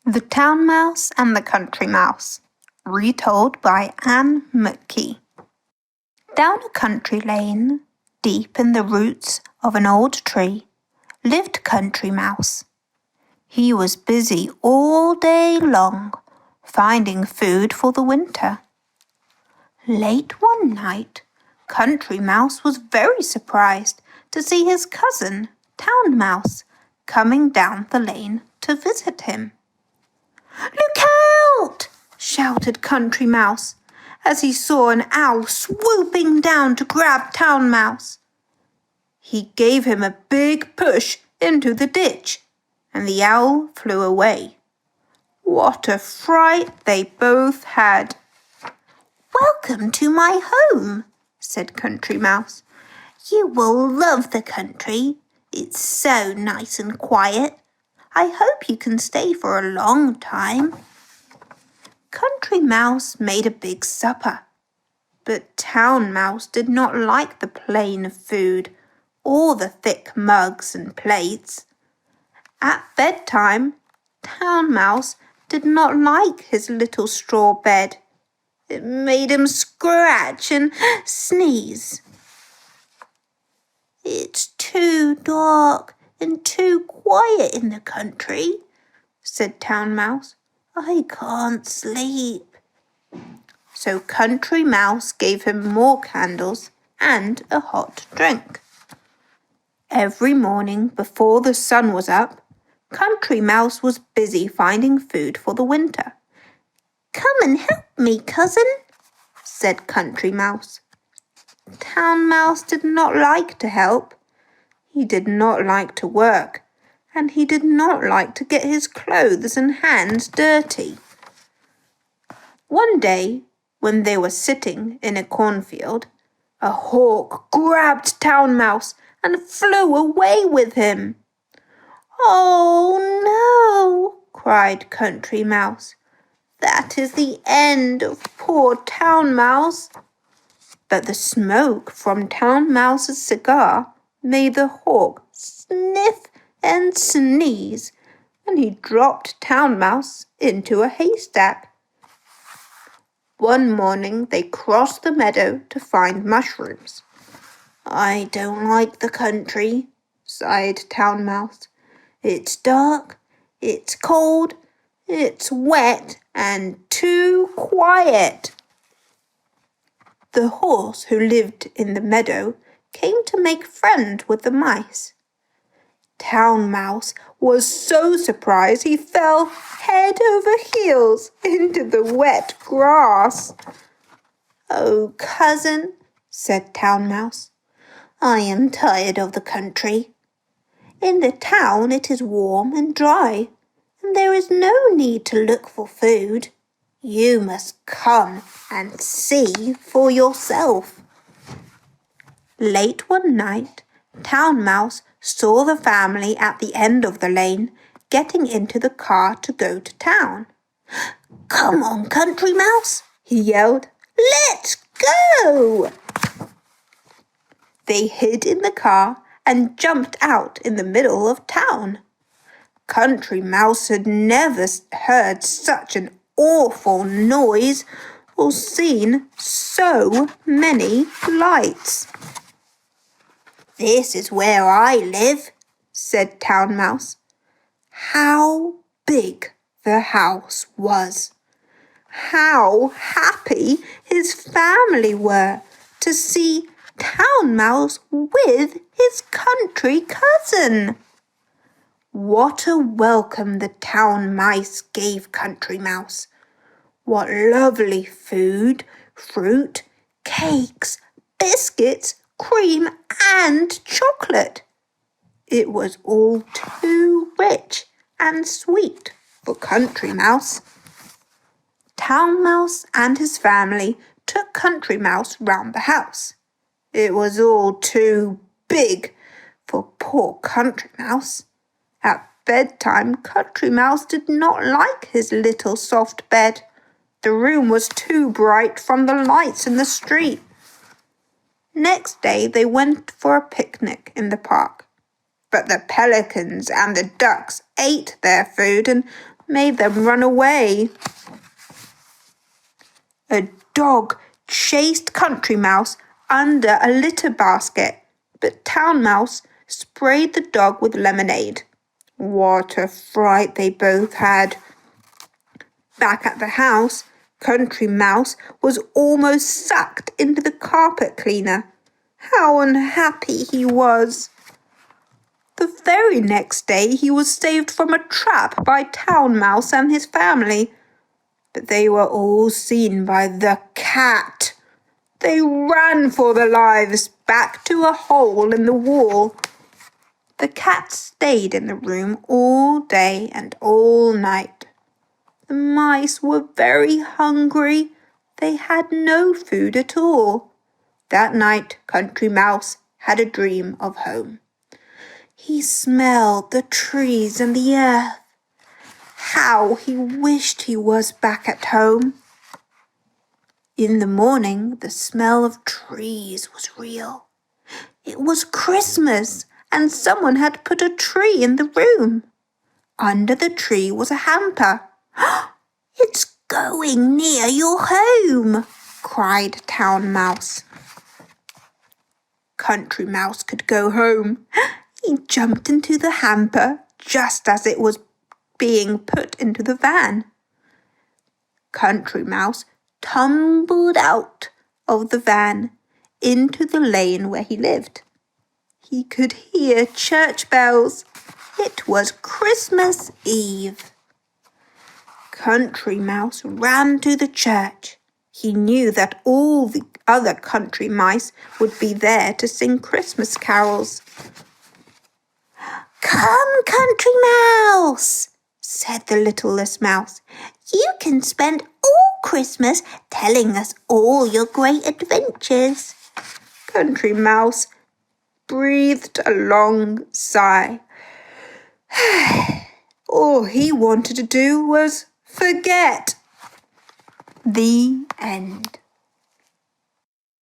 The Town Mouse and the Country Mouse, retold by Anne Mckie. Down a country lane, deep in the roots of an old tree, lived Country Mouse. He was busy all day long, finding food for the winter. Late one night, Country Mouse was very surprised to see his cousin, Town Mouse, coming down the lane to visit him. "Look out!" shouted Country Mouse as he saw an owl swooping down to grab Town Mouse. He gave him a big push into the ditch, and the owl flew away. What a fright they both had. "Welcome to my home," said Country Mouse. "You will love the country. It's so nice and quiet. I hope you can stay for a long time." Country Mouse made a big supper, but Town Mouse did not like the plain food or the thick mugs and plates. At bedtime, Town Mouse did not like his little straw bed. It made him scratch and sneeze. "It's too dark and too quiet in the country," said Town Mouse. "I can't sleep." So Country Mouse gave him more candles and a hot drink. Every morning before the sun was up, Country Mouse was busy finding food for the winter. "Come and help me, cousin," said Country Mouse. Town Mouse did not like to help. He did not like to work, and he did not like to get his clothes and hands dirty. One day, when they were sitting in a cornfield, a hawk grabbed Town Mouse and flew away with him. "Oh no!" cried Country Mouse. "That is the end of poor Town Mouse." But the smoke from Town Mouse's cigar made the hawk sniff and sneeze, and he dropped Town Mouse into a haystack. One morning they crossed the meadow to find mushrooms. "I don't like the country," sighed Town Mouse. "It's dark, it's cold, it's wet, and too quiet." The horse who lived in the meadow came to make friends with the mice. Town Mouse was so surprised he fell head over heels into the wet grass. "Oh, cousin," said Town Mouse, "I am tired of the country. In the town it is warm and dry, and there is no need to look for food. You must come and see for yourself." Late one night, Town Mouse saw the family at the end of the lane getting into the car to go to town. "Come on, Country Mouse," he yelled. "Let's go!" They hid in the car and jumped out in the middle of town. Country Mouse had never heard such an awful noise or seen so many lights. "This is where I live," said Town Mouse. How big the house was! How happy his family were to see Town Mouse with his country cousin! What a welcome the town mice gave Country Mouse! What lovely food, fruit, cakes, biscuits, cream and chocolate! It was all too rich and sweet for Country Mouse. Town Mouse and his family took Country Mouse round the house. It was all too big for poor Country Mouse. At bedtime, Country Mouse did not like his little soft bed. The room was too bright from the lights in the street. Next day they went for a picnic in the park. But the pelicans and the ducks ate their food and made them run away. A dog chased Country Mouse under a litter basket, but Town Mouse sprayed the dog with lemonade. What a fright they both had. Back at the house, Country Mouse was almost sucked into the carpet cleaner. How unhappy he was! The very next day he was saved from a trap by Town Mouse and his family. But they were all seen by the cat. They ran for their lives back to a hole in the wall. The cat stayed in the room all day and all night. The mice were very hungry. They had no food at all. That night, Country Mouse had a dream of home. He smelled the trees and the earth. How he wished he was back at home. In the morning, the smell of trees was real. It was Christmas, and someone had put a tree in the room. Under the tree was a hamper. "It's going near your home," cried Town Mouse. Country Mouse could go home. He jumped into the hamper just as it was being put into the van. Country Mouse tumbled out of the van into the lane where he lived. He could hear church bells. It was Christmas Eve. Country Mouse ran to the church. He knew that all the other country mice would be there to sing Christmas carols. "Come, Country Mouse," said the littlest mouse. "You can spend all Christmas telling us all your great adventures." Country Mouse breathed a long sigh. All he wanted to do was forget. The end.